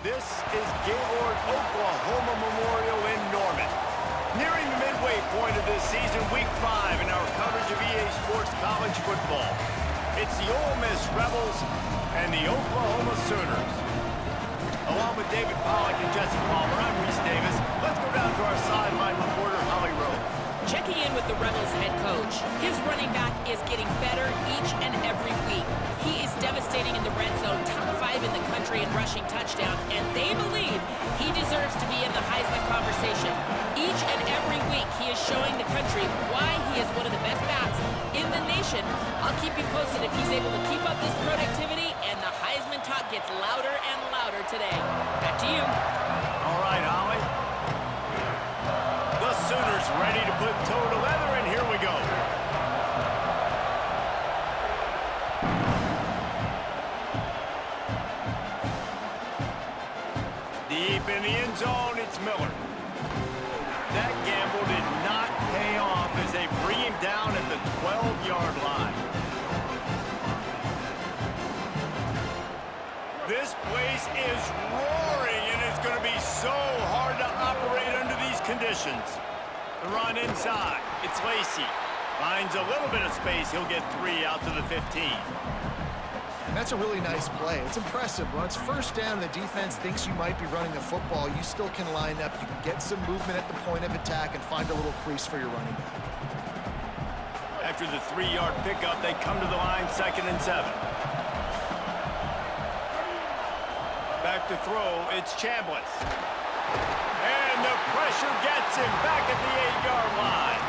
This is Gaylord Oklahoma Memorial in Norman. Nearing the midway point of this season, Week 5 in our coverage of EA Sports College football. It's the Ole Miss Rebels and the Oklahoma Sooners. Along with David Pollack and Jesse Palmer, I'm Reese Davis. Let's go down to our sideline reporter, Holly Rowe. Checking in with the Rebels head coach. His running back is getting better each and every week. He is devastating in the red zone, top 5 in the country in rushing touchdowns, and they believe he deserves to be in the Heisman conversation. Each and every week, he is showing the country why he is one of the best backs in the nation. I'll keep you posted if he's able to keep up this productivity, and the Heisman talk gets louder and louder today. Back to you. All right, Holly. The Sooners ready to put toe to leather, and here we go. Deep in the end zone, it's Miller. That gamble did not pay off as they bring him down at the 12-yard line. This place is roaring, and it's going to be so hard to operate under these conditions. The run inside. It's Lacey. Finds a little bit of space. He'll get 3 out to the 15. And that's a really nice play. It's impressive. When it's first down, the defense thinks you might be running the football. You still can line up. You can get some movement at the point of attack and find a little crease for your running back. After the 3-yard pickup, they come to the line, 2nd and 7. Back to throw, it's Chambliss. And the pressure gets him back at the 8-yard line.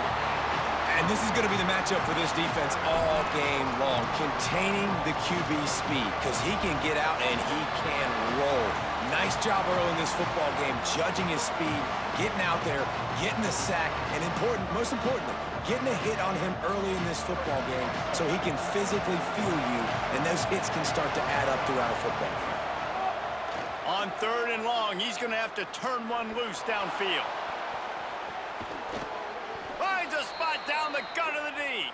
And this is going to be the matchup for this defense all game long, containing the QB speed, because he can get out and he can roll. Nice job early in this football game, judging his speed, getting out there, getting the sack, and most importantly, getting a hit on him early in this football game so he can physically feel you, and those hits can start to add up throughout a football game. On 3rd and long, he's going to have to turn one loose downfield. Finds a spot down the gut of the D.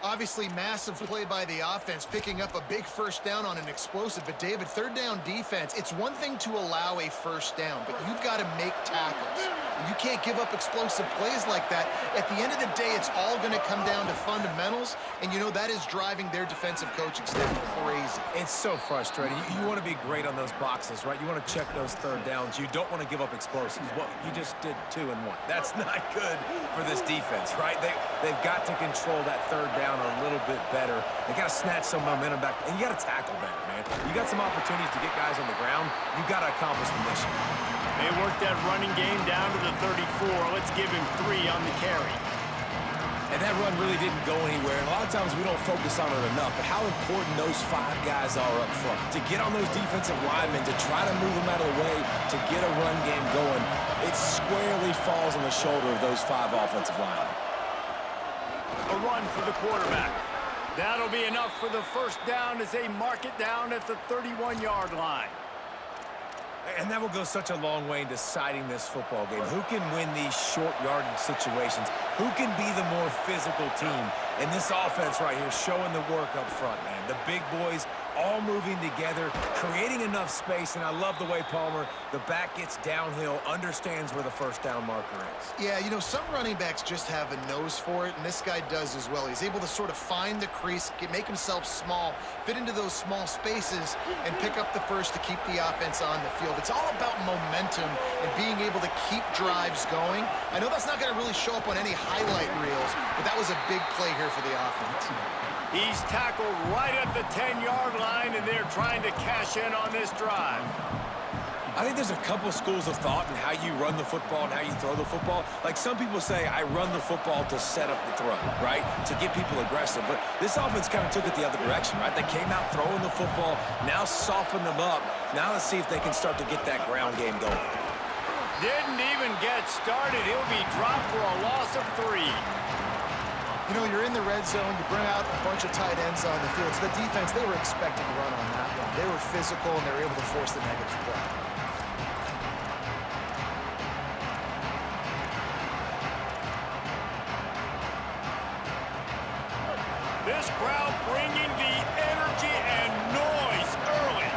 Obviously, massive play by the offense, picking up a big first down on an explosive. But, David, 3rd down defense, it's one thing to allow a first down, but you've got to make tackles. You can't give up explosive plays like that. At the end of the day, it's all going to come down to fundamentals, and you know that is driving their defensive coaching staff crazy. It's so frustrating. You want to be great on those boxes, right? You want to check those 3rd downs. You don't want to give up explosives. Well, you just did 2 and 1. That's not good for this defense, right? They've got to control that 3rd down a little bit better. They got to snatch some momentum back, and you got to tackle better, man. You got some opportunities to get guys on the ground. You got to accomplish the mission. They worked that running game down to the 34. Let's give him 3 on the carry. And that run really didn't go anywhere. And a lot of times we don't focus on it enough, but how important those 5 guys are up front. To get on those defensive linemen, to try to move them out of the way, to get a run game going, it squarely falls on the shoulder of those 5 offensive linemen. A run for the quarterback. That'll be enough for the first down as they mark it down at the 31-yard line. And that will go such a long way in deciding this football game. Who can win these short yardage situations? Who can be the more physical team? And this offense right here showing the work up front, man. The big boys all moving together, creating enough space. And I love the way Palmer, the back gets downhill, understands where the first down marker is. Yeah, you know, some running backs just have a nose for it, and this guy does as well. He's able to sort of find the crease, make himself small, fit into those small spaces, and pick up the first to keep the offense on the field. It's all about momentum and being able to keep drives going. I know that's not going to really show up on any highlight reels, but that was a big play here for the offense. He's tackled right at the 10-yard line, and they're trying to cash in on this drive. I think there's a couple schools of thought in how you run the football and how you throw the football. Like some people say, I run the football to set up the throw, right? To get people aggressive. But this offense kind of took it the other direction, right? They came out throwing the football, now soften them up. Now let's see if they can start to get that ground game going. Didn't even get started. He'll be dropped for a loss of 3. You know, you're in the red zone, you bring out a bunch of tight ends on the field. So the defense, they were expecting to run on that one. They were physical, and they were able to force the negative play. This crowd bringing the energy and noise early.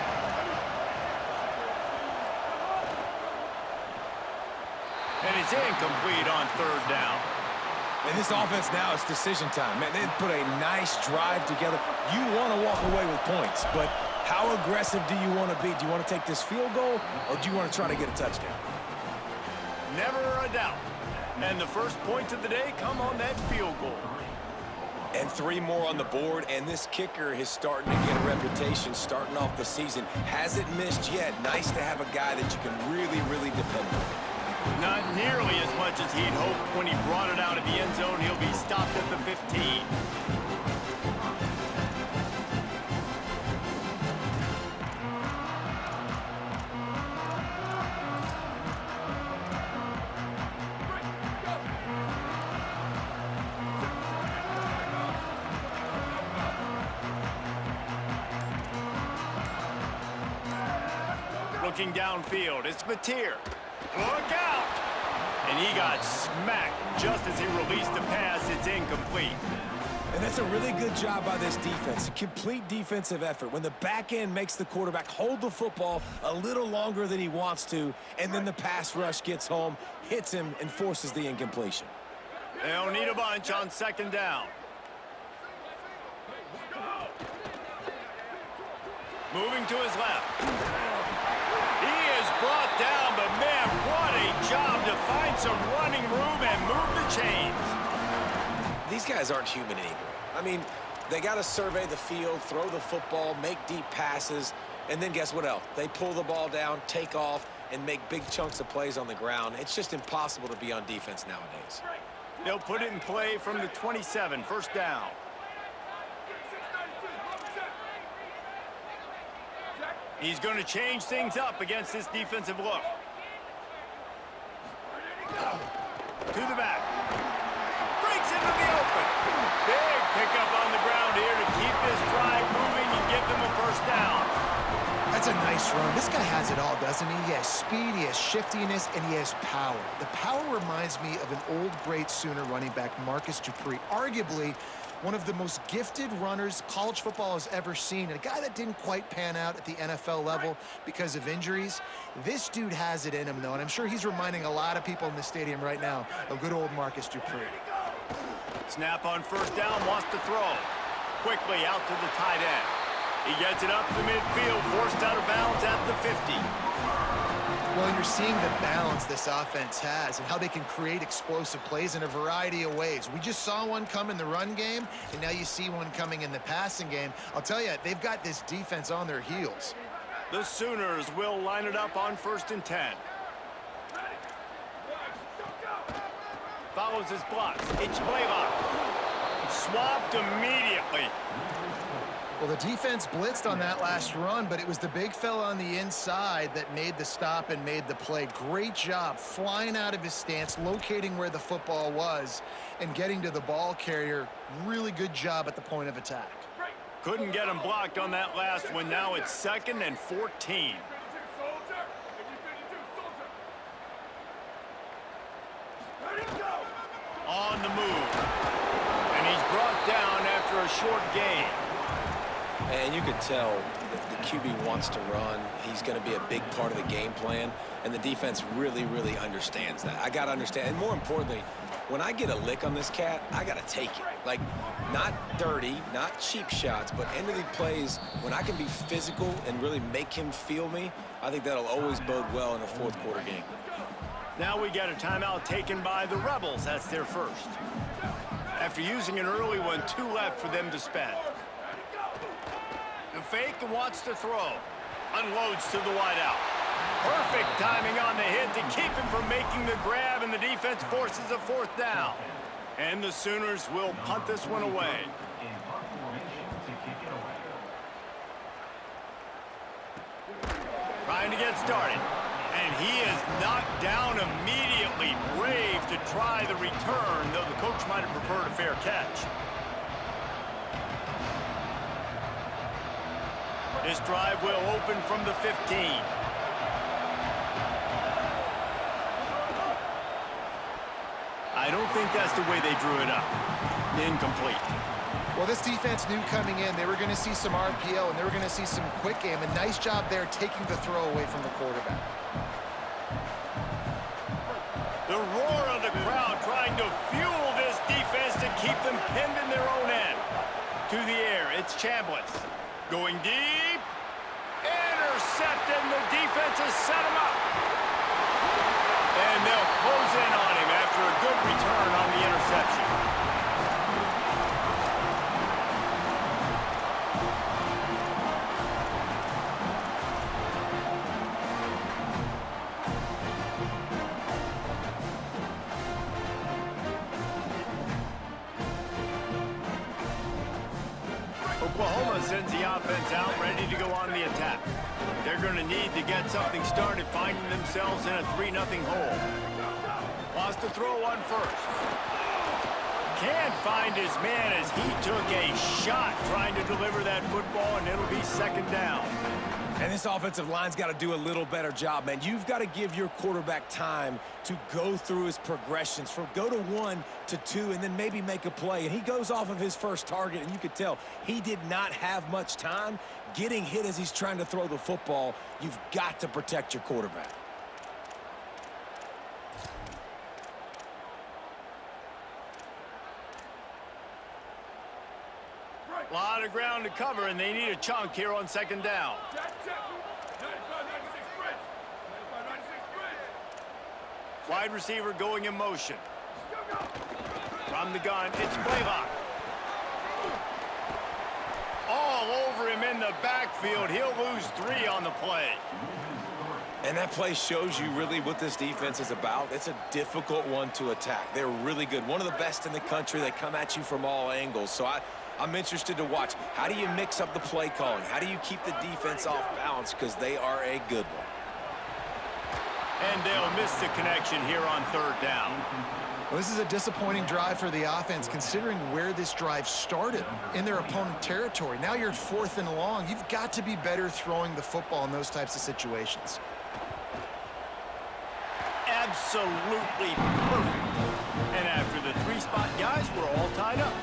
is incomplete on third down. And this offense now is decision time. Man, they've put a nice drive together. You want to walk away with points, but how aggressive do you want to be? Do you want to take this field goal, or do you want to try to get a touchdown? Never a doubt. And the first points of the day come on that field goal. And 3 more on the board, and this kicker is starting to get a reputation starting off the season. Hasn't missed yet. Nice to have a guy that you can really, really depend on. Not nearly as much as he'd hoped when he brought it out of the end zone. He'll be stopped at the 15. Looking downfield, it's Mateer. Look out! And he got smacked just as he released the pass. It's incomplete. And that's a really good job by this defense. A complete defensive effort. When the back end makes the quarterback hold the football a little longer than he wants to, and then the pass rush gets home, hits him, and forces the incompletion. They'll need a bunch on second down. Moving to his left. He is brought down, but man, what a job to find some running room and move the chains. These guys aren't human anymore. I mean, they got to survey the field, throw the football, make deep passes, and then guess what else? They pull the ball down, take off, and make big chunks of plays on the ground. It's just impossible to be on defense nowadays. They'll put it in play from the 27, first down. He's going to change things up against this defensive look. To the back. Breaks into the open. Big pickup on the ground here to keep this drive moving and give them a first down. That's a nice run. This guy has it all, doesn't he? He has speed, he has shiftiness, and he has power. The power reminds me of an old great Sooner running back, Marcus Dupree. Arguably one of the most gifted runners college football has ever seen, and a guy that didn't quite pan out at the NFL level because of injuries. This dude has it in him, though, and I'm sure he's reminding a lot of people in the stadium right now of good old Marcus Dupree. Snap on first down, wants to throw. Quickly out to the tight end. He gets it up to midfield, forced out of bounds at the 50. Well, you're seeing the balance this offense has and how they can create explosive plays in a variety of ways. We just saw one come in the run game, and now you see one coming in the passing game. I'll tell you, they've got this defense on their heels. The Sooners will line it up on 1st and 10. Follows his blocks. It's Blaylock. Swapped immediately. Well, the defense blitzed on that last run, but it was the big fella on the inside that made the stop and made the play. Great job flying out of his stance, locating where the football was, and getting to the ball carrier. Really good job at the point of attack. Couldn't get him blocked on that last one. Now it's 2nd and 14. On the move. And he's brought down after a short gain. And you could tell that the QB wants to run. He's going to be a big part of the game plan, and the defense really, really understands that. I got to understand, and more importantly, when I get a lick on this cat, I got to take it. Like, not dirty, not cheap shots, but end of the plays, when I can be physical and really make him feel me, I think that'll always bode well in a fourth quarter game. Now we get a timeout taken by the Rebels. That's their first. After using an early one, 2 left for them to spend. The fake and wants to throw. Unloads to the wideout. Perfect timing on the hit to keep him from making the grab, and the defense forces a 4th down. And the Sooners will punt this one away. Trying to get started. And he is knocked down immediately. Brave to try the return, though the coach might have preferred a fair catch. This drive will open from the 15. I don't think that's the way they drew it up. Incomplete. Well, this defense knew coming in they were going to see some RPO and they were going to see some quick game. A nice job there taking the throw away from the quarterback. The The roar of the crowd trying to fuel this defense to keep them pinned in their own end. To the air, it's Chambliss. Going deep. Intercepted, and the defense has set him up. And they'll close in on him after a good return on the interception. Oklahoma sends the offense out, ready to go on the attack. They're going to need to get something started, finding themselves in a 3-0 hole. Lost to throw on first. Can't find his man as he took a shot trying to deliver that football, and it'll be second down. And this offensive line's got to do a little better job, man. You've got to give your quarterback time to go through his progressions from go to 1 to 2 and then maybe make a play. And he goes off of his first target, and you could tell he did not have much time getting hit as he's trying to throw the football. You've got to protect your quarterback. A lot of ground to cover, and they need a chunk here on second down. Wide receiver going in motion. From the gun, it's Blaylock. All over him in the backfield. He'll lose 3 on the play. And that play shows you really what this defense is about. It's a difficult one to attack. They're really good. One of the best in the country. They come at you from all angles. So I'm interested to watch. How do you mix up the play calling? How do you keep the defense off balance? Because they are a good one. And they'll miss the connection here on third down. Well, this is a disappointing drive for the offense, considering where this drive started, in their opponent territory. Now you're at 4th and long. You've got to be better throwing the football in those types of situations. Absolutely perfect. And after the 3-spot guys, we're all tied up.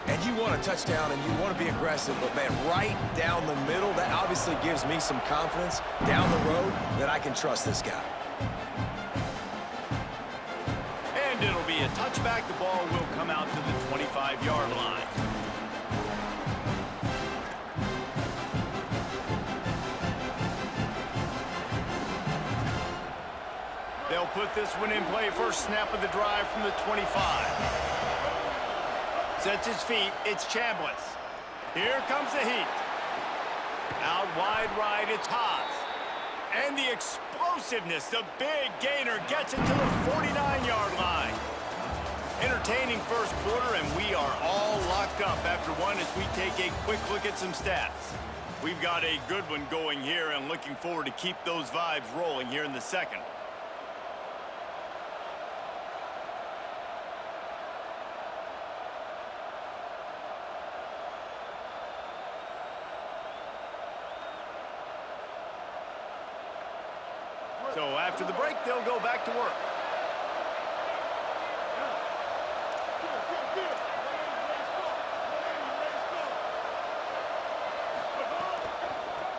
And you want a touchdown and you want to be aggressive, but man, right down the middle, that obviously gives me some confidence down the road that I can trust this guy. And it'll be a touchback. The ball will come out to the 25-yard line. They'll put this one in play. First snap of the drive from the 25. Sets his feet. It's Chambliss. Here comes the heat. Out wide right, it's Haas. And the explosiveness, the big gainer gets it to the 49-yard line. Entertaining first quarter, and we are all locked up after one as we take a quick look at some stats. We've got a good one going here and looking forward to keep those vibes rolling here in the second. So after the break, they'll go back to work.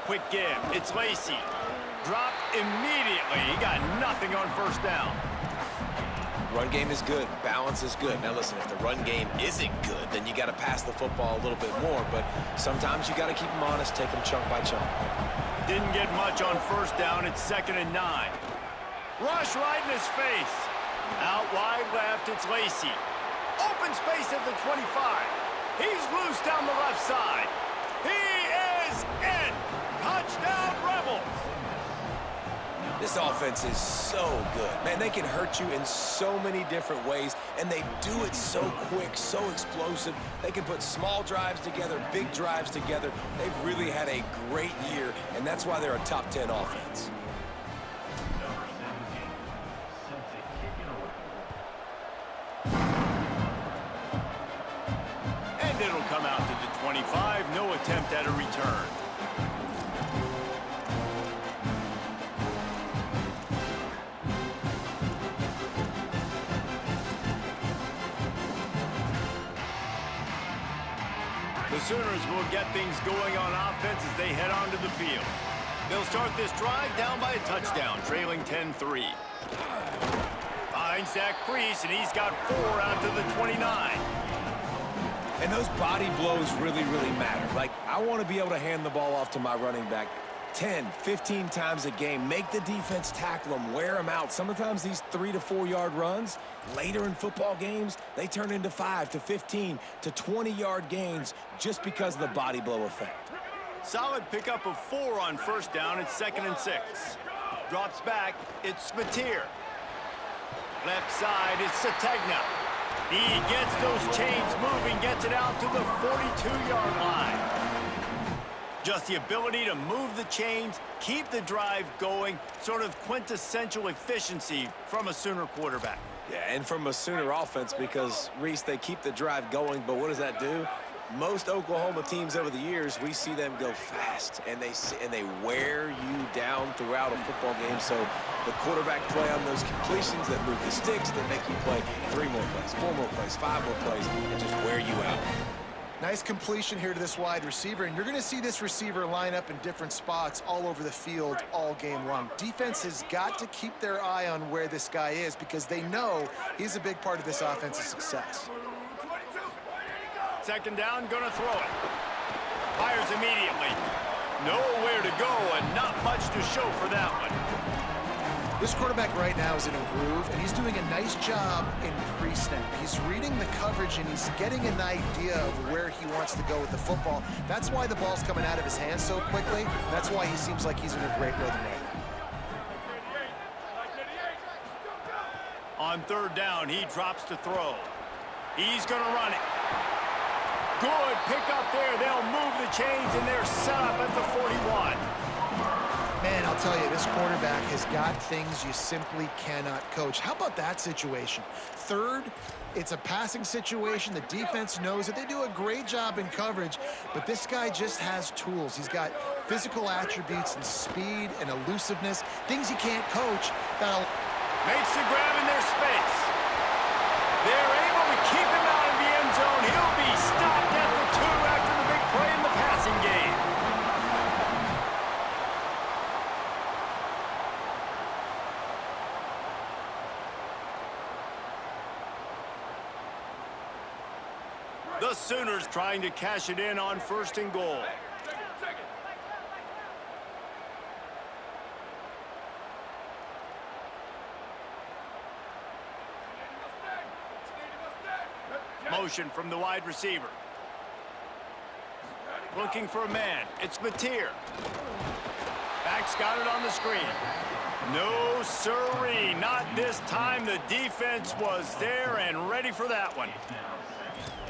Quick give. It's Lacy. Dropped immediately. He got nothing on first down. Run game is good. Balance is good. Now listen, if the run game isn't good, then you got to pass the football a little bit more. But sometimes you got to keep them honest, take them chunk by chunk. Didn't get much on first down. It's 2nd and 9. Rush right in his face. Out wide left, it's Lacy. Open space at the 25. He's loose down the left side. He is in. Touchdown, Rebels. This offense is so good. Man, they can hurt you in so many different ways, and they do it so quick, so explosive. They can put small drives together, big drives together. They've really had a great year, and that's why they're a top 10 offense. And it'll come out to the 25. No attempt at a return. The Sooners will get things going on offense as they head onto the field. They'll start this drive down by a touchdown, trailing 10-3. Finds that crease, and he's got 4 out to the 29. And those body blows really, really matter. Like, I want to be able to hand the ball off to my running back 10, 15 times a game. Make the defense tackle them, wear them out. Sometimes these 3 to 4 yard runs, later in football games, they turn into 5 to 15 to 20 yard gains just because of the body blow effect. Solid pickup of 4 on first down. It's 2nd and 6. Drops back. It's Spatier. Left side, it's Sategna. He gets those chains moving, gets it out to the 42-yard line. Just the ability to move the chains, keep the drive going, sort of quintessential efficiency from a Sooner quarterback. Yeah, and from a Sooner offense because, Reese, they keep the drive going, but what does that do? Most Oklahoma teams over the years, we see them go fast, and they wear you down throughout a football game. So the quarterback play on those completions that move the sticks, that make you play 3 more plays, 4 more plays, 5 more plays, and just wear you out. Nice completion here to this wide receiver, and you're going to see this receiver line up in different spots all over the field all game long. Defense has got to keep their eye on where this guy is because they know he's a big part of this offense's success. 2nd down, gonna throw it. Fires immediately. Nowhere to go and not much to show for that one. This quarterback right now is in a groove, and he's doing a nice job in pre-snap. He's reading the coverage, and he's getting an idea of where he wants to go with the football. That's why the ball's coming out of his hands so quickly. That's why he seems like he's in a great rhythm right now. On 3rd down, he drops to throw. He's gonna run it. Good pick up there. They'll move the chains, and they're set up at the 41. Man, I'll tell you, this quarterback has got things you simply cannot coach. How about that situation? 3rd, it's a passing situation. The defense knows that they do a great job in coverage, but this guy just has tools. He's got physical attributes and speed and elusiveness, things you can't coach. That'll Makes the grab in their space. They're able to keep him out of the end zone. He'll be stopped at the 2 after the big play in the passing game. The Sooners trying to cash it in on 1st and goal. Motion from the wide receiver. Looking for a man. It's Spatier. Back's got it on the screen. No siree, not this time. The defense was there and ready for that one.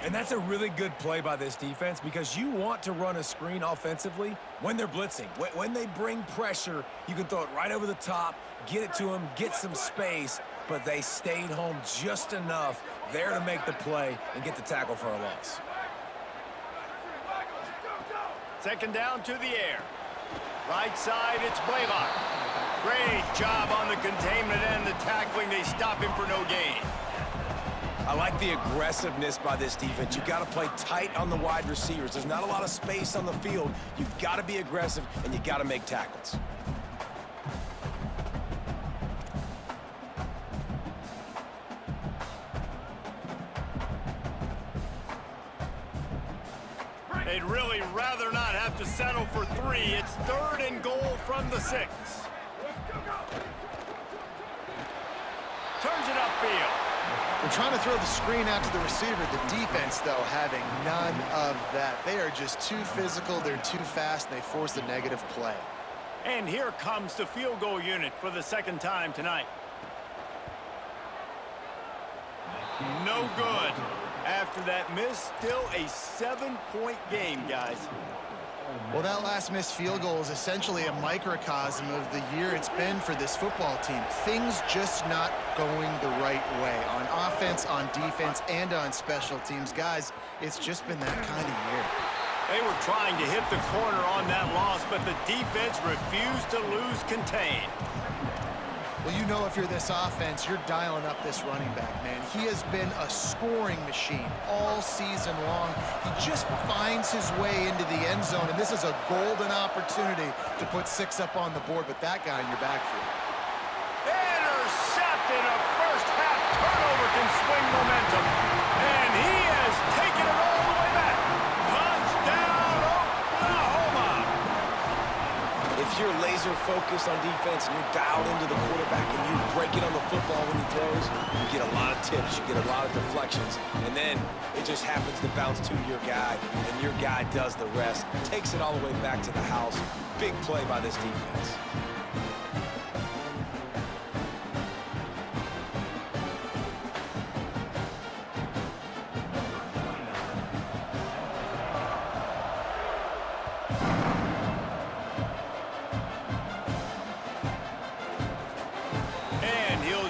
And that's a really good play by this defense because you want to run a screen offensively when they're blitzing. When they bring pressure, you can throw it right over the top, get it to them, get some space, but they stayed home just enough there to make the play and get the tackle for a loss. 2nd down to the air. Right side, it's Blaylock. Great job on the containment and the tackling. They stop him for no gain. I like the aggressiveness by this defense. You got to play tight on the wide receivers. There's not a lot of space on the field. You got to be aggressive, and you got to make tackles. They'd really rather not have to settle for 3. It's 3rd and goal from the 6. Turns it upfield. They're trying to throw the screen out to the receiver. The defense, though, having none of that. They are just too physical, they're too fast, and they force the negative play. And here comes the field goal unit for the 2nd time tonight. No good. After that miss, still a 7-point game, guys. Well, that last missed field goal is essentially a microcosm of the year it's been for this football team. Things just not going the right way on offense, on defense, and on special teams. Guys, it's just been that kind of year. They were trying to hit the corner on that loss, but the defense refused to lose contain. Well, you know if you're this offense, you're dialing up this running back, man. He has been a scoring machine all season long. He just finds his way into the end zone, and this is a golden opportunity to put 6 up on the board with that guy in your backfield. Intercepted, a first half you're laser focused on defense and you're dialed into the quarterback and you break it on the football when he throws, you get a lot of tips, you get a lot of deflections, and then it just happens to bounce to your guy, and your guy does the rest, takes it all the way back to the house. Big play by this defense.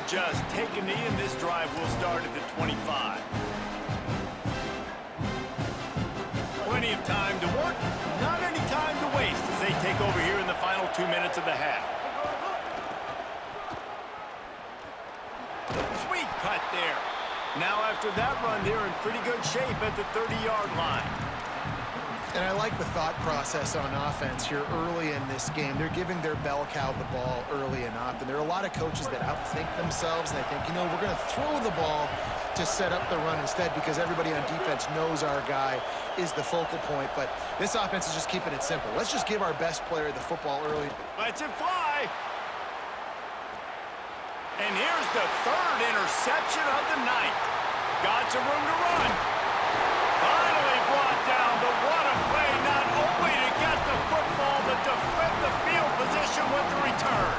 Just take a knee, and this drive will start at the 25. Plenty of time to work, not any time to waste as they take over here in the final 2 minutes of the half. Sweet cut there. Now after that run, they're in pretty good shape at the 30-yard line. And I like the thought process on offense here early in this game. They're giving their bell cow the ball early and often. There are a lot of coaches that outthink themselves, and they think, you know, we're going to throw the ball to set up the run instead because everybody on defense knows our guy is the focal point. But this offense is just keeping it simple. Let's just give our best player the football early. Lets it fly. And here's the third interception of the night. Got some room to run. Finally brought down, but what a play, not only to get the football, but to flip the field position with the return.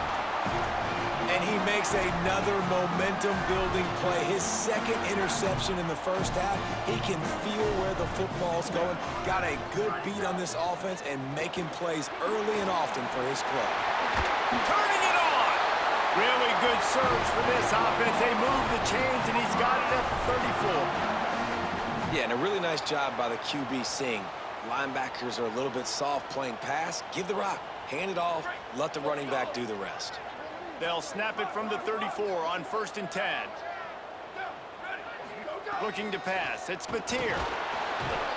And he makes another momentum-building play. His second interception in the first half. He can feel where the football's going. Got a good beat on this offense and making plays early and often for his club. Turning it on. Really good surge for this offense. They move the chains, and he's got it at the 34. Yeah, and a really nice job by the QB seeing linebackers are a little bit soft playing pass. Give the rock, hand it off, let the running back do the rest. They'll snap it from the 34 on 1st and 10. Looking to pass, it's Mateer.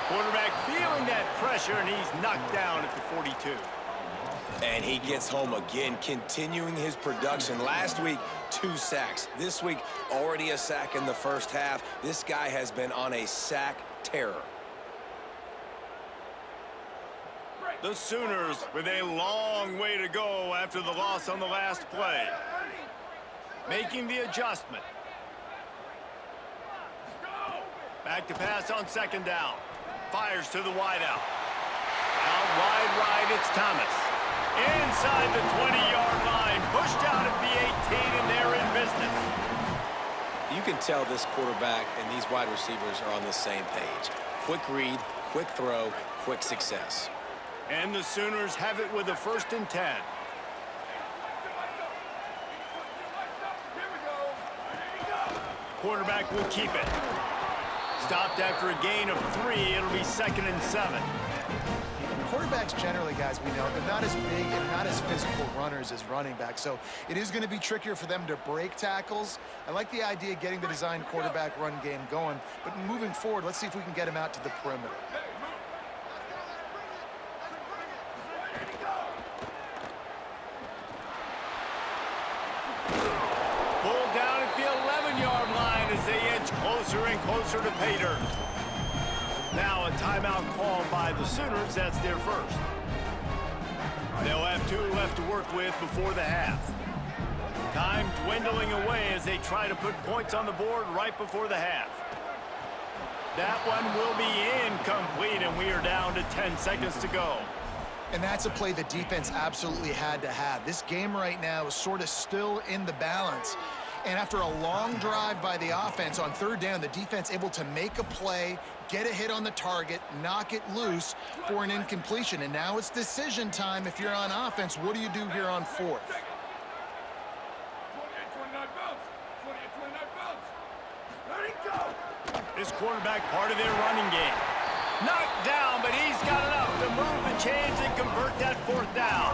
Quarterback feeling that pressure, and he's knocked down at the 42. And he gets home again, continuing his production. Last week, 2 sacks. This week, already a sack in the first half. This guy has been on a sack terror. The Sooners with a long way to go after the loss on the last play. Making the adjustment. Back to pass on 2nd down. Fires to the wideout. Out wide right, it's Thomas. Inside the 20-yard line, pushed out at the 18, and they're in business. You can tell this quarterback and these wide receivers are on the same page. Quick read, quick throw, quick success. And the Sooners have it with a 1st and 10. Quarterback will keep it. Stopped after a gain of 3. It'll be 2nd and 7. Quarterbacks generally, guys, we know, they're not as big and not as physical runners as running backs, so it is going to be trickier for them to break tackles. I like the idea of getting the design quarterback run game going, but moving forward, let's see if we can get him out to the perimeter. Pulled down at the 11-yard line as they inch closer and closer to pay dirt. Now a timeout called by the Sooners. That's their first. They'll have 2 left to work with before the half. Time dwindling away as they try to put points on the board right before the half. That one will be incomplete, and we are down to 10 seconds to go. And that's a play the defense absolutely had to have. This game right now is sort of still in the balance. And after a long drive by the offense on 3rd down, the defense able to make a play, get a hit on the target, knock it loose for an incompletion. And now it's decision time if you're on offense. What do you do here on 4th? This quarterback part of their running game. Knocked down, but he's got enough to move the chains and convert that 4th down.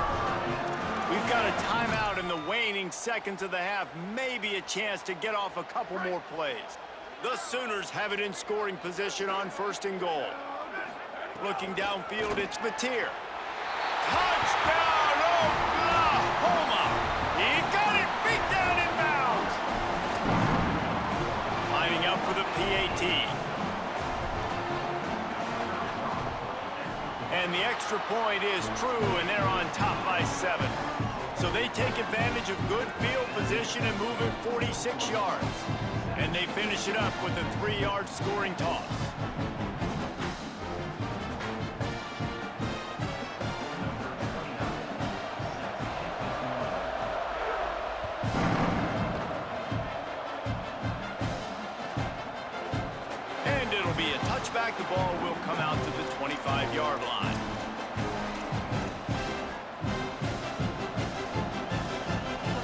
We've got a timeout in the waning seconds of the half. Maybe a chance to get off a couple more plays. The Sooners have it in scoring position on 1st and goal. Looking downfield, it's Mateer. Touchdown, Oklahoma! He got it beat down in bounds. Lining up for the PAT. And And the extra point is true, and they're on top by 7. So they take advantage of good field position and move it 46 yards. And they finish it up with a 3-yard scoring toss. And it'll be a touchback. The ball will come out to the 25-yard line.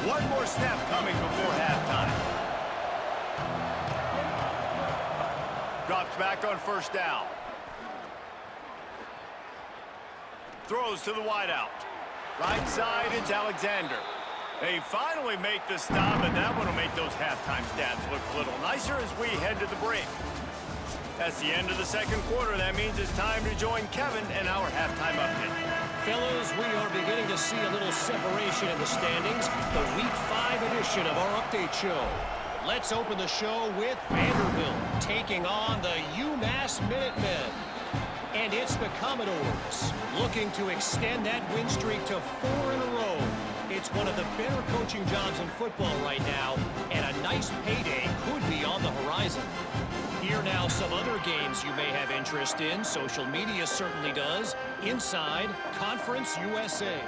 One more snap coming before halftime. Drops back on first down. Throws to the wideout. Right side, it's Alexander. They finally make the stop, and that one will make those halftime stats look a little nicer as we head to the break. That's the end of the second quarter. That means it's time to join Kevin and our halftime update. Fellas, we are beginning to see a little separation in the standings. The Week 5 edition of our update show. Let's open the show with Vanderbilt taking on the UMass Minutemen. And it's the Commodores looking to extend that win streak to 4 in a row. It's one of the better coaching jobs in football right now, and a nice payday could be on the horizon. Here now some other games you may have interest in. Social media certainly does. Inside Conference USA.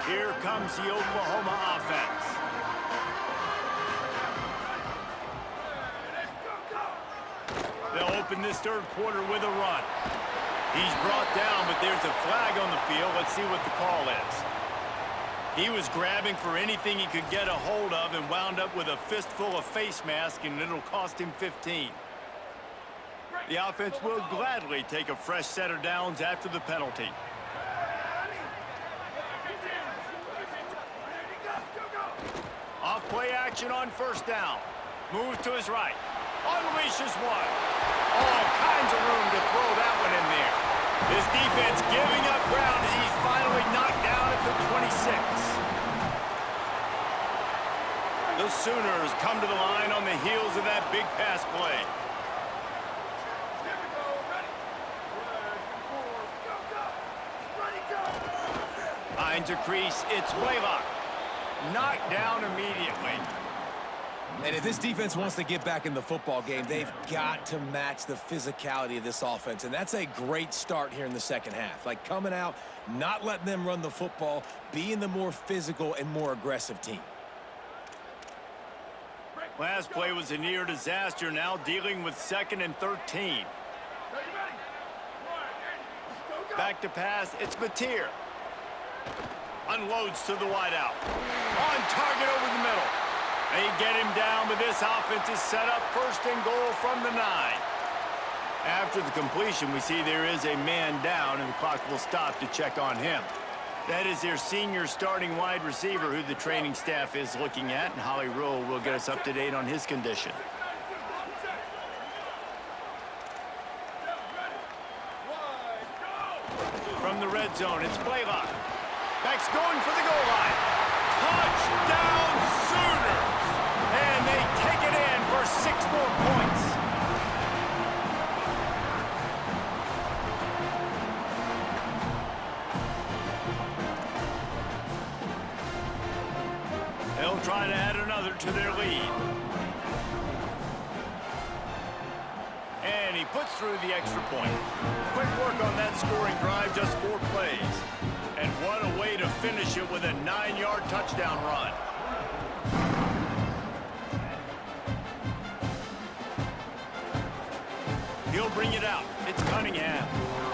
Here comes the Oklahoma offense. They'll open this third quarter with a run. He's brought down, but there's a flag on the field. Let's see what the call is. He was grabbing for anything he could get a hold of and wound up with a fistful of face mask, and it'll cost him 15. The offense will gladly take a fresh set of downs after the penalty. Off play action on first down. Moves to his right. Unleashes one. All kinds of room to throw that one in there. This defense giving up ground as he's finally knocked down at the 26. The Sooners come to the line on the heels of that big pass play. Finds a crease. It's Blaylock. Knocked down immediately. And if this defense wants to get back in the football game, they've got to match the physicality of this offense. And that's a great start here in the second half. Like coming out, not letting them run the football, being the more physical and more aggressive team. Last play was a near disaster, now dealing with 2nd and 13. Back to pass, it's Mateer. Unloads to the wideout. On target over the middle. They get him down, but this offense is set up 1st and goal from the 9. After the completion, we see there is a man down, and the clock will stop to check on him. That is their senior starting wide receiver who the training staff is looking at, and Holly Rowe will get us up to date on his condition. From the red zone, it's Blaylock. Beck's going for the goal line. Touchdown Sooners! And they take it in for 6 more points. They'll try to add another to their lead. And he puts through the extra point. Quick work on that scoring drive, just 4 plays. And what a way to finish it with a 9-yard touchdown run. He'll bring it out. It's Cunningham.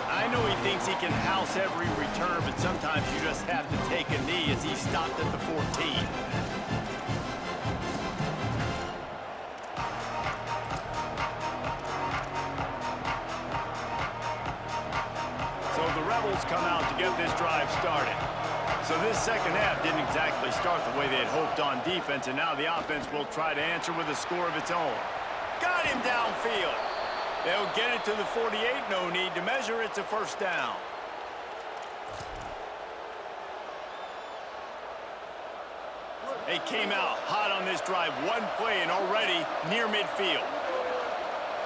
I know he thinks he can house every return, but sometimes you just have to take a knee as he stopped at the 14. So the Rebels come out to get this drive started. So this second half didn't exactly start the way they had hoped on defense, and now the offense will try to answer with a score of its own. Got him downfield. They'll get it to the 48, no need to measure, it's a 1st down. They came out hot on this drive, 1 play and already near midfield.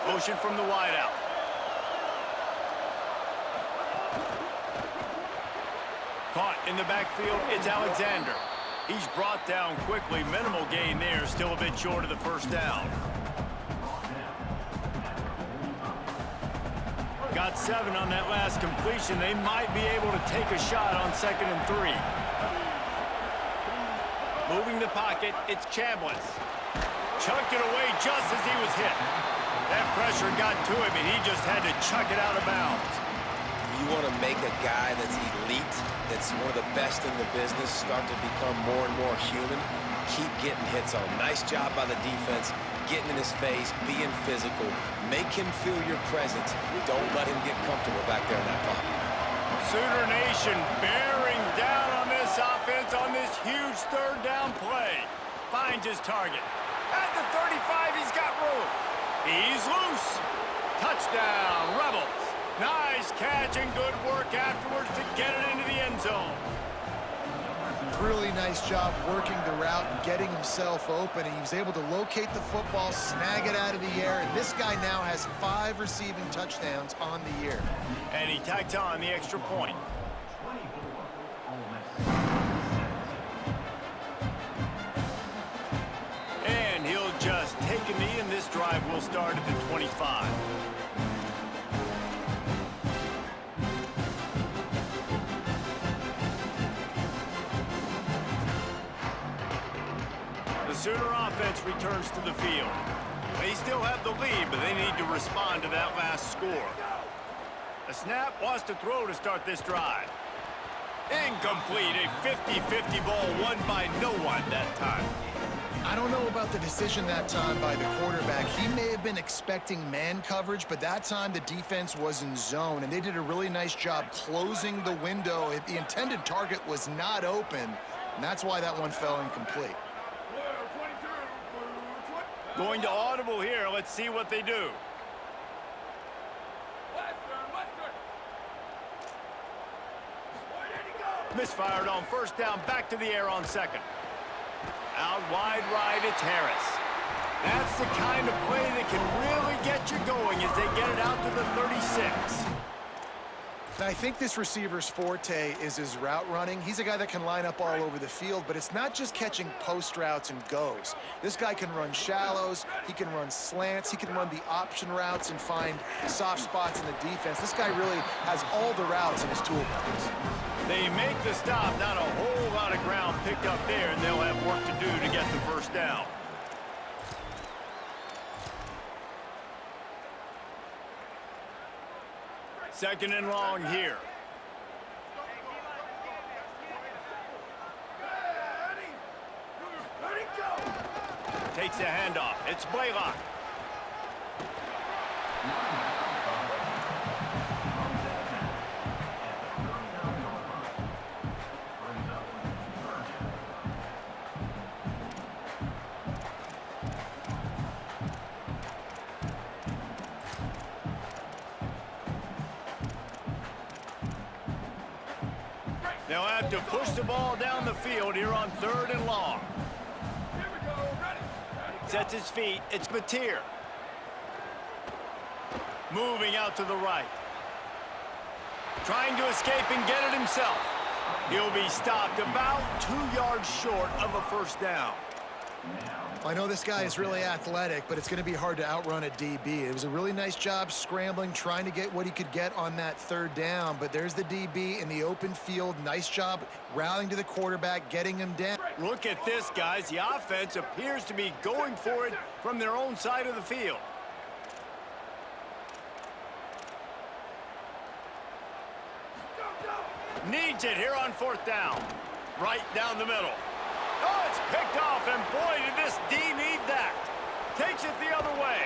Motion from the wideout. Caught in the backfield, it's Alexander. He's brought down quickly. Minimal gain there, still a bit short of the first down. Got 7 on that last completion. They might be able to take a shot on 2nd and 3. Moving the pocket, it's Chambliss. Chucked it away just as he was hit. That pressure got to him, and he just had to chuck it out of bounds. You want to make a guy that's elite, that's one of the best in the business, start to become more and more human, keep getting hits on. Nice job by the defense, getting in his face, being physical. Make him feel your presence. Don't let him get comfortable back there in that pocket. Sooner Nation bearing down on this offense on this huge 3rd down play. Finds his target. At the 35, he's got room. He's loose. Touchdown, Rebels. Nice catch and good work afterwards to get it into the end zone. Really nice job working the route and getting himself open. He was able to locate the football, snag it out of the air, and this guy now has 5 receiving touchdowns on the year. And he tacked on the extra point. And he'll just take a knee, and this drive will start at the 25. The Sooner offense returns to the field. They still have the lead, but they need to respond to that last score. A snap, wants to throw to start this drive. Incomplete, a 50-50 ball won by no one that time. I don't know about the decision that time by the quarterback. He may have been expecting man coverage, but that time the defense was in zone, and they did a really nice job closing the window. The intended target was not open, and that's why that one fell incomplete. Going to audible here. Let's see what they do. Misfired on 1st down, back to the air on 2nd. Out wide right, it's Harris. That's the kind of play that can really get you going as they get it out to the 36. Now, I think this receiver's forte is his route running. He's a guy that can line up all over the field, but it's not just catching post routes and goes. This guy can run shallows, he can run slants, he can run the option routes and find soft spots in the defense. This guy really has all the routes in his toolbox. They make the stop, not a whole lot of ground picked up there, and they'll have work to do to get the 1st down. Second and long here. Takes the handoff. It's Blaylock. They'll have to push the ball down the field here on 3rd and long. Sets his feet. It's Mateer. Moving out to the right. Trying to escape and get it himself. He'll be stopped about 2 yards short of a 1st down. I know this guy is really athletic, but it's going to be hard to outrun a DB. It was a really nice job scrambling, trying to get what he could get on that 3rd down, but there's the DB in the open field. Nice job rallying to the quarterback, getting him down. Look at this, guys. The offense appears to be going for it from their own side of the field. Needs it here on 4th down. Right down the middle. Oh, it's picked off, and boy, did this D need that. Takes it the other way.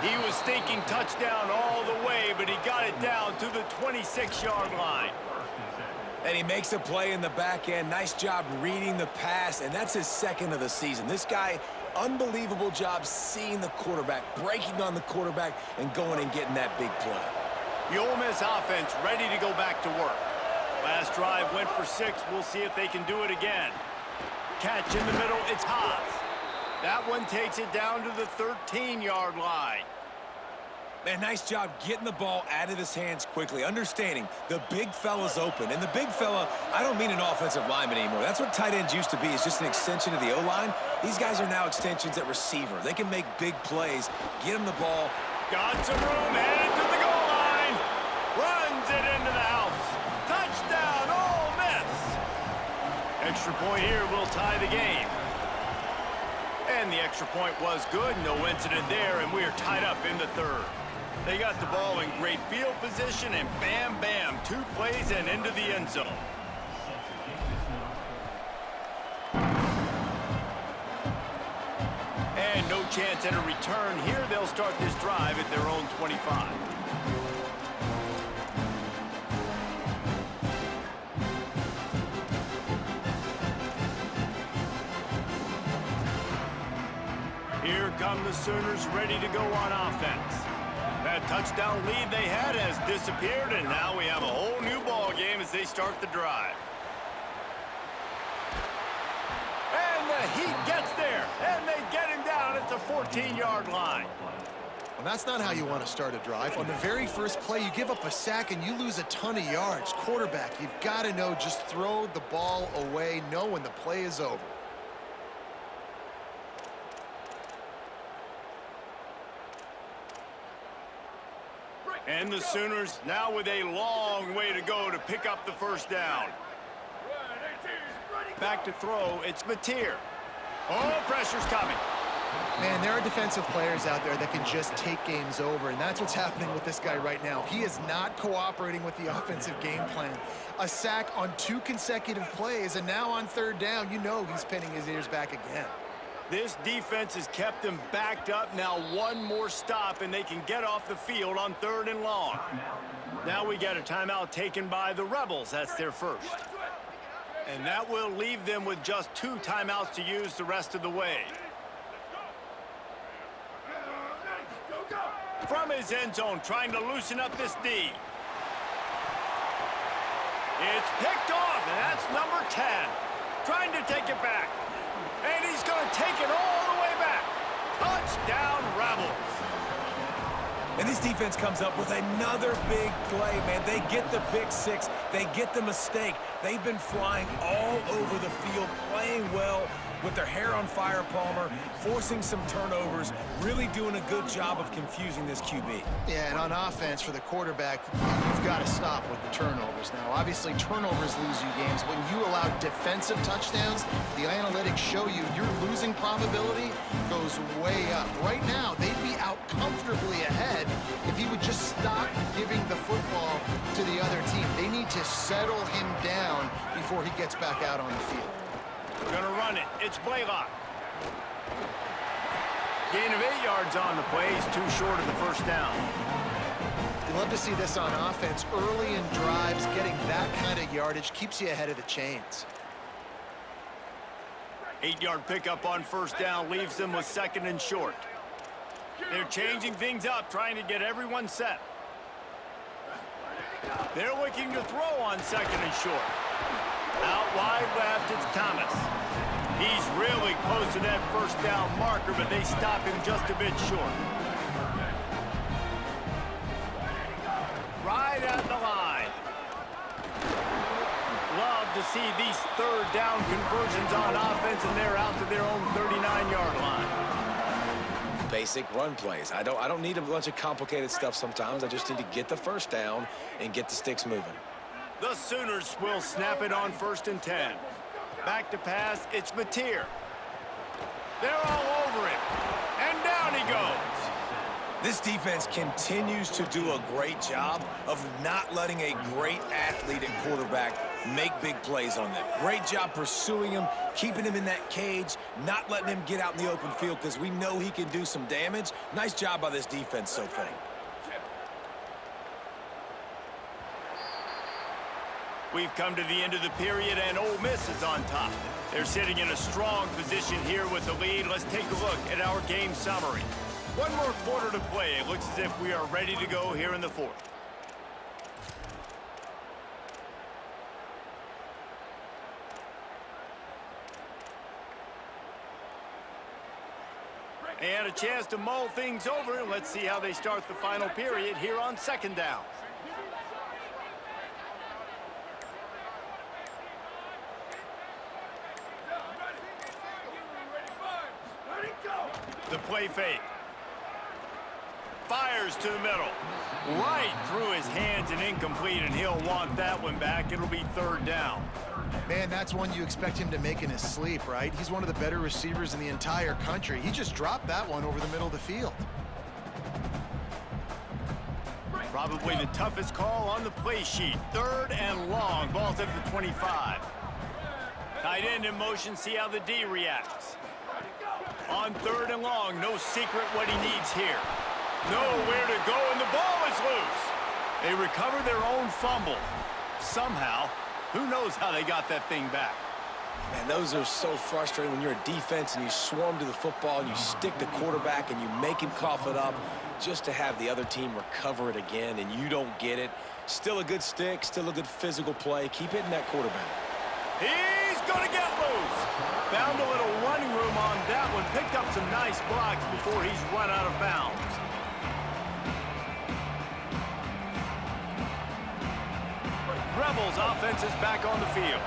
He was thinking touchdown all the way, but he got it down to the 26-yard line. And he makes a play in the back end. Nice job reading the pass, and that's his 2nd of the season. This guy, unbelievable job seeing the quarterback, breaking on the quarterback, and going and getting that big play. The Ole Miss offense ready to go back to work. Last drive went for 6. We'll see if they can do it again. Catch in the middle, it's Haas. That one takes it down to the 13-yard line. Man, nice job getting the ball out of his hands quickly, understanding the big fella's open. And the big fella, I don't mean an offensive lineman anymore. That's what tight ends used to be, is just an extension of the O-line. These guys are now extensions at receiver. They can make big plays, get him the ball. Got some room, headed to the goal line. Runs it into the house. Touchdown, Ole Miss. Extra point here will tie the game. And the extra point was good. No incident there, and we are tied up in the third. They got the ball in great field position, and bam, bam, 2 plays and into the end zone. And no chance at a return here. They'll start this drive at their own 25. Here come the Sooners, ready to go on offense. That touchdown lead they had has disappeared, and now we have a whole new ball game as they start the drive. And the Heat gets there, and they get him down at the 14-yard line. Well, that's not how you want to start a drive. On the very first play, you give up a sack and you lose a ton of yards. Quarterback, you've got to know, just throw the ball away, know when the play is over. And the Sooners now with a long way to go to pick up the first down. Back to throw, it's Mateer. Oh, pressure's coming. Man, there are defensive players out there that can just take games over, and that's what's happening with this guy right now. He is not cooperating with the offensive game plan. A sack on 2 consecutive plays, and now on third down, you know he's pinning his ears back again. This defense has kept them backed up. Now 1 more stop, and they can get off the field on 3rd and long. Now we got a timeout taken by the Rebels. That's their first. And that will leave them with just 2 timeouts to use the rest of the way. From his end zone, trying to loosen up this D. It's picked off, and that's number 10. Trying to take it back. And he's going to take it all the way back. Touchdown, Rebels. And this defense comes up with another big play, man. They get the pick 6. They get the mistake. They've been flying all over the field, playing well with their hair on fire, Palmer, forcing some turnovers, really doing a good job of confusing this QB. Yeah, and on offense for the quarterback, you've got to stop with the turnovers. Now, obviously, turnovers lose you games. When you allow defensive touchdowns, the analytics show you your losing probability goes way up. Right now, they'd be out comfortably ahead if he would just stop giving the football to the other team. They need to settle him down before he gets back out on the field. We're going to run it. It's Blaylock. Gain of 8 yards on the play. He's too short of the first down. You love to see this on offense. Early in drives, getting that kind of yardage keeps you ahead of the chains. 8-yard pickup on first down leaves them with 2nd and short. They're changing things up, trying to get everyone set. They're looking to throw on 2nd and short. Out wide left, it's Thomas. He's really close to that first down marker, but they stop him just a bit short. Right at the line. Love to see these 3rd down conversions on offense, and they're out to their own 39-yard line. Basic run plays. I don't need a bunch of complicated stuff sometimes. I just need to get the first down and get the sticks moving. The Sooners will snap it on 1st and 10. Back to pass, it's Mateer. They're all over it. And down he goes. This defense continues to do a great job of not letting a great athlete at quarterback make big plays on them. Great job pursuing him, keeping him in that cage, not letting him get out in the open field because we know he can do some damage. Nice job by this defense so far. We've come to the end of the period, and Ole Miss is on top. They're sitting in a strong position here with the lead. Let's take a look at our game summary. 1 more quarter to play. It looks as if we are ready to go here in the 4th. And a chance to mull things over. Let's see how they start the final period here on second down. The play fake. Fires to the middle. Right through his hands and incomplete, and he'll want that one back. It'll be third down. Man, that's one you expect him to make in his sleep, right? He's one of the better receivers in the entire country. He just dropped that one over the middle of the field. Probably the toughest call on the play sheet. Third and long. Ball's at the 25. Tight end in motion. See how the D reacts. On third and long. No secret what he needs here. Nowhere to go, and the ball is loose. They recover their own fumble. Somehow, who knows how they got that thing back. Man, those are so frustrating when you're a defense and you swarm to the football and you stick the quarterback and you make him cough it up just to have the other team recover it again and you don't get it. Still a good stick, still a good physical play. Keep hitting that quarterback. He's going to get loose. Found a little running room on that one. Picked up some nice blocks before he's run out of bounds. Rebels offense is back on the field.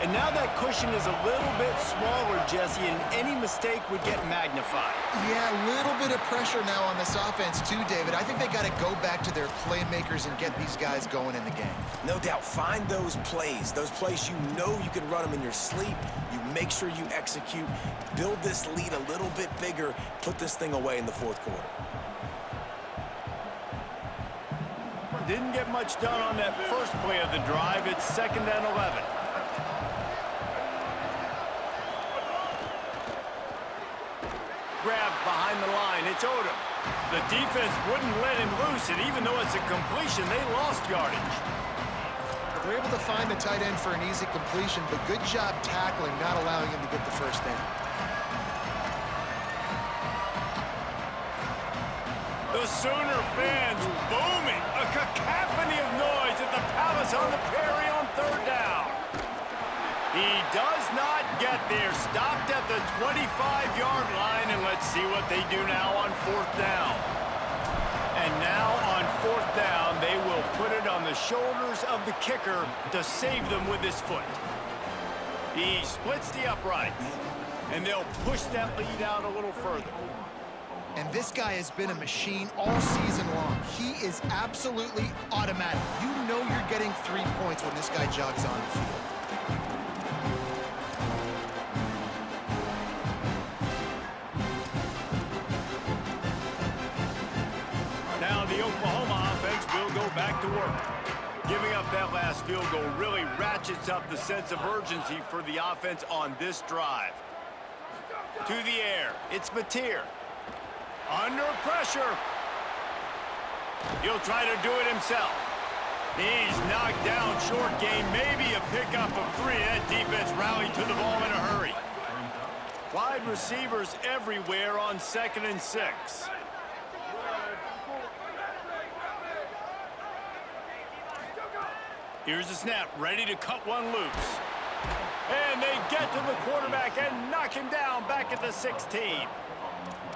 And now that cushion is a little bit smaller, Jesse, and any mistake would get magnified. Yeah, a little bit of pressure now on this offense too, David. I think they got to go back to their playmakers and get these guys going in the game. No doubt, find those plays you know you can run them in your sleep. You make sure you execute, build this lead a little bit bigger, put this thing away in the fourth quarter. Didn't get much done on that first play of the drive. It's second and 11. Grabbed behind the line. It's Odom. The defense wouldn't let him loose, and even though it's a completion, they lost yardage. They're able to find the tight end for an easy completion, but good job tackling, not allowing him to get the first down. The Sooner fans booming. A cacophony of noise at the Palace on the Prairie on third down. He does not get there. Stopped at the 25-yard line, and let's see what they do now on fourth down. And now on fourth down, they will put it on the shoulders of the kicker to save them with his foot. He splits the uprights, and they'll push that lead out a little further. And this guy has been a machine all season long. He is absolutely automatic. You know you're getting 3 points when this guy jogs on the field. Now the Oklahoma offense will go back to work. Giving up that last field goal really ratchets up the sense of urgency for the offense on this drive. To the air, it's Mateer. Under pressure. He'll try to do it himself. He's knocked down short game, maybe a pickup of 3. That defense rallied to the ball in a hurry. Wide receivers everywhere on 2nd and 6. Here's the snap, ready to cut one loose. And they get to the quarterback and knock him down back at the 16.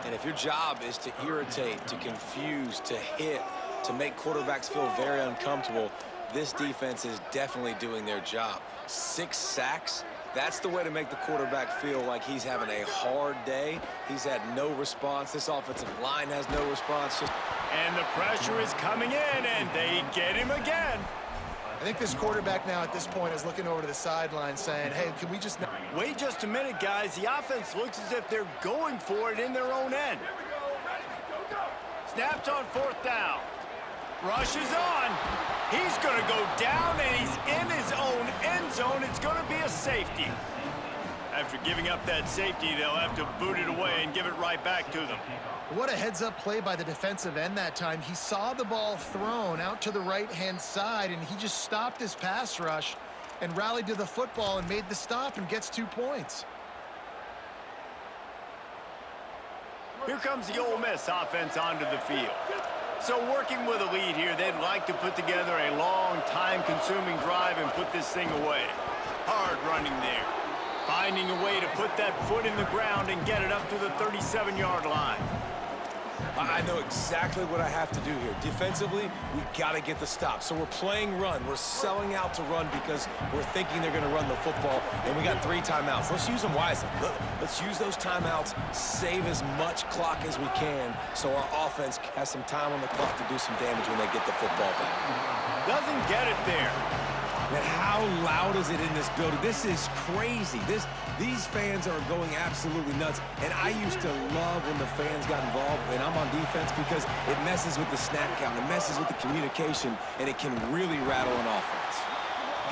And if your job is to irritate, to confuse, to hit, to make quarterbacks feel very uncomfortable, this defense is definitely doing their job. 6 sacks, that's the way to make the quarterback feel like he's having a hard day. He's had no response. This offensive line has no response. And the pressure is coming in, and they get him again. I think this quarterback now at this point is looking over to the sideline saying, hey, can we just... Wait just a minute, guys. The offense looks as if they're going for it in their own end. Snaps on fourth down. Rushes on. He's going to go down, and he's in his own end zone. It's going to be a safety. After giving up that safety, they'll have to boot it away and give it right back to them. What a heads-up play by the defensive end that time. He saw the ball thrown out to the right-hand side, and he just stopped his pass rush and rallied to the football and made the stop and gets 2 points. Here comes the Ole Miss offense onto the field. So working with a lead here, they'd like to put together a long, time-consuming drive and put this thing away. Hard running there. Finding a way to put that foot in the ground and get it up to the 37-yard line. I know exactly what I have to do here. Defensively, we got to get the stop. So we're playing run. We're selling out to run because we're thinking they're going to run the football, and we got 3 timeouts. Let's use them wisely. Let's use those timeouts, save as much clock as we can so our offense has some time on the clock to do some damage when they get the football back. Doesn't get it there. Man, how loud is it in this building? This is crazy. These fans are going absolutely nuts. And I used to love when the fans got involved, and I'm on defense, because it messes with the snap count, it messes with the communication, and it can really rattle an offense.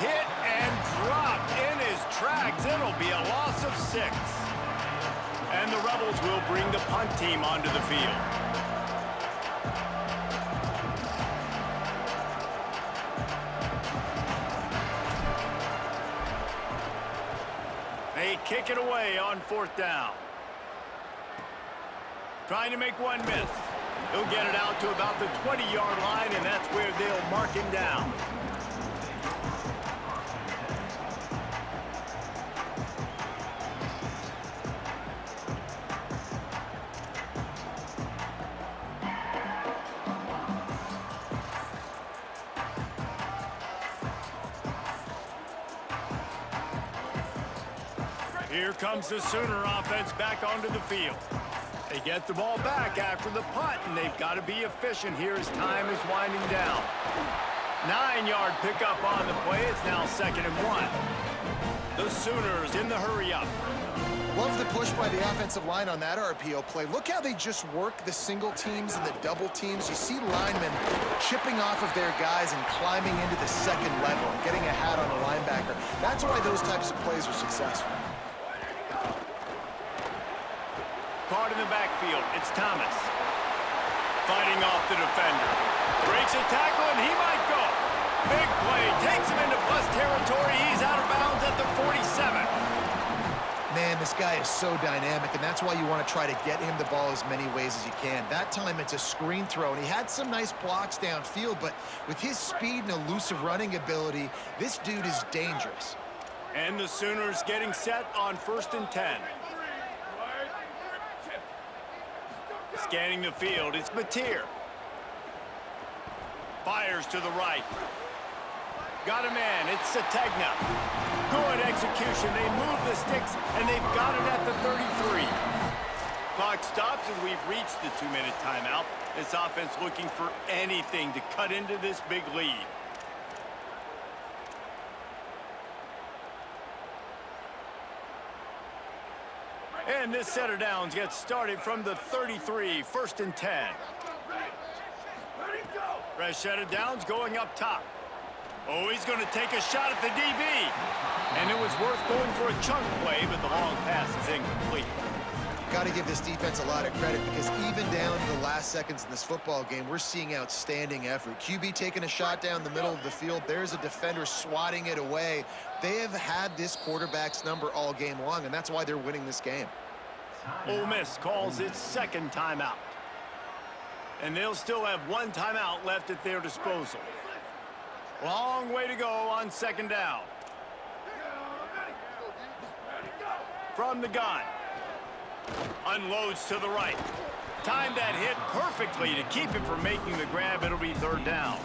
Hit and dropped in his tracks. It'll be a loss of 6. And the Rebels will bring the punt team onto the field. They kick it away on 4th down. Trying to make one miss. He'll get it out to about the 20-yard line, and that's where they'll mark him down. Here comes the Sooner offense back onto the field. They get the ball back after the punt, and they've got to be efficient here as time is winding down. 9-yard pickup on the play. It's now 2nd and 1. The Sooners in the hurry-up. Love the push by the offensive line on that RPO play. Look how they just work the single teams and the double teams. You see linemen chipping off of their guys and climbing into the 2nd level and getting a hat on a linebacker. That's why those types of plays are successful. Caught in the backfield, it's Thomas. Fighting off the defender. Breaks a tackle, and he might go. Big play, takes him into plus territory. He's out of bounds at the 47. Man, this guy is so dynamic, and that's why you want to try to get him the ball as many ways as you can. That time, it's a screen throw, and he had some nice blocks downfield, but with his speed and elusive running ability, this dude is dangerous. And the Sooners getting set on 1st and 10. Scanning the field, it's Mateer. Fires to the right. Got a man, it's Sategna. Good execution, they move the sticks, and they've got it at the 33. Clock stops, and we've reached the 2-minute timeout. This offense looking for anything to cut into this big lead. And this set of downs gets started from the 33, 1st and 10. Fresh set of downs going up top. Oh, he's going to take a shot at the DB. And it was worth going for a chunk play, but the long pass is incomplete. Got to give this defense a lot of credit, because even down to the last seconds in this football game, we're seeing outstanding effort. QB taking a shot down the middle of the field. There's a defender swatting it away. They have had this quarterback's number all game long, and that's why they're winning this game. Ole Miss calls its 2nd timeout. And they'll still have 1 timeout left at their disposal. Long way to go on 2nd down. From the gun. Unloads to the right. Timed that hit perfectly to keep him from making the grab. It'll be 3rd down.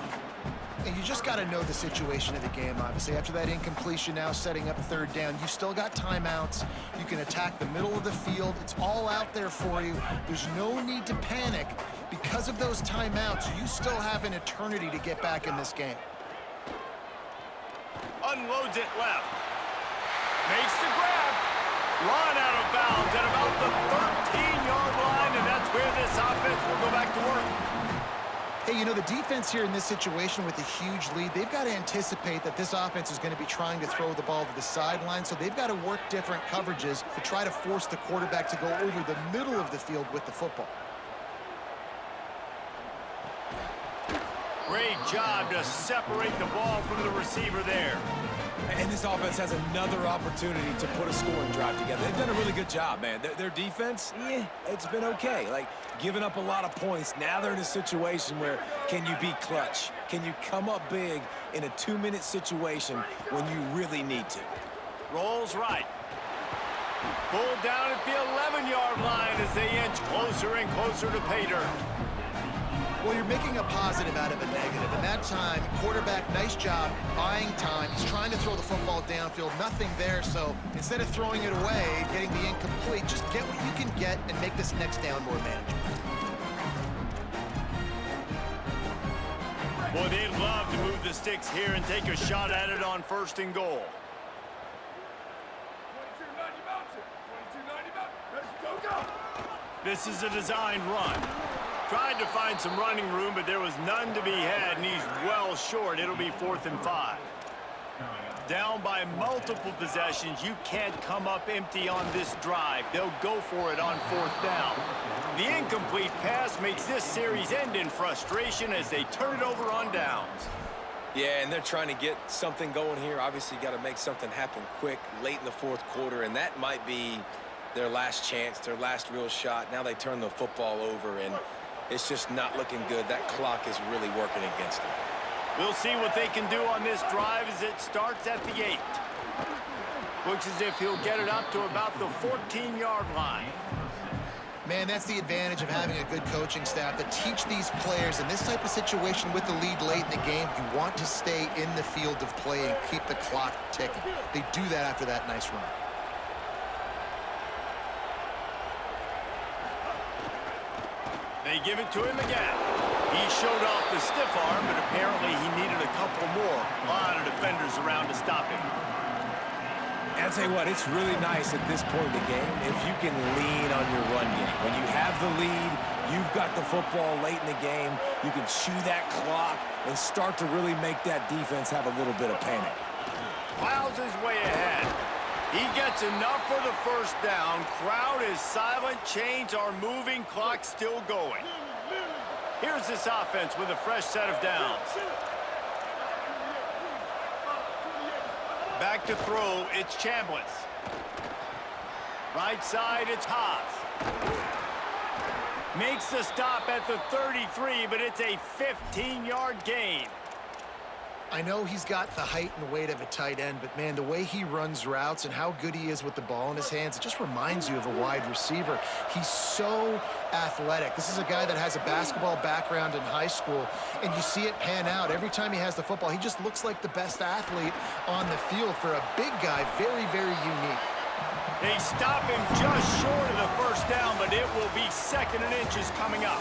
And you just got to know the situation of the game, obviously. After that incompletion, now setting up 3rd down, you've still got timeouts. You can attack the middle of the field. It's all out there for you. There's no need to panic. Because of those timeouts, you still have an eternity to get back in this game. Unloads it left. Makes the grab. Run out of bounds at about the 13-yard line, and that's where this offense will go back to work. Hey, you know, the defense here in this situation with a huge lead, they've got to anticipate that this offense is going to be trying to throw the ball to the sideline, so they've got to work different coverages to try to force the quarterback to go over the middle of the field with the football. Great job to separate the ball from the receiver there. And this offense has another opportunity to put a scoring drive together. They've done a really good job, man. Their defense, it's been okay. Like, giving up a lot of points. Now they're in a situation where, can you be clutch? Can you come up big in a 2-minute situation when you really need to? Rolls right. Pulled down at the 11-yard line as they inch closer and closer to pay dirt. Well, you're making a positive out of a negative, and that time, quarterback, nice job buying time. He's trying to throw the football downfield, nothing there, so instead of throwing it away, getting the incomplete, just get what you can get and make this next down more manageable. Boy, they'd love to move the sticks here and take a shot at it on 1st and goal. This is a designed run. Tried to find some running room, but there was none to be had, and he's well short. It'll be 4th and 5. Down by multiple possessions, you can't come up empty on this drive. They'll go for it on 4th down. The incomplete pass makes this series end in frustration as they turn it over on downs. Yeah, and they're trying to get something going here. Obviously, got to make something happen quick late in the 4th quarter, and that might be their last chance, their last real shot. Now they turn the football over, and it's just not looking good. That clock is really working against them. We'll see what they can do on this drive as it starts at the 8. Looks as if he'll get it up to about the 14-yard line. Man, that's the advantage of having a good coaching staff to teach these players in this type of situation with the lead late in the game. You want to stay in the field of play and keep the clock ticking. They do that after that nice run. They give it to him again. He showed off the stiff arm, but apparently he needed a couple more. A lot of defenders around to stop him. And I'll tell you what, it's really nice at this point in the game if you can lean on your run game. When you have the lead, you've got the football late in the game, you can chew that clock and start to really make that defense have a little bit of panic. Plows his way ahead. He gets enough for the 1st down. Crowd is silent. Chains are moving. Clock still going. Here's this offense with a fresh set of downs. Back to throw, it's Chambliss. Right side, it's Haas. Makes the stop at the 33, but it's a 15-yard gain. I know he's got the height and weight of a tight end, but man, the way he runs routes and how good he is with the ball in his hands, it just reminds you of a wide receiver. He's so athletic. This is a guy that has a basketball background in high school, and you see it pan out. Every time he has the football, he just looks like the best athlete on the field. For a big guy, very, very unique. They stop him just short of the 1st down, but it will be 2nd and inches coming up.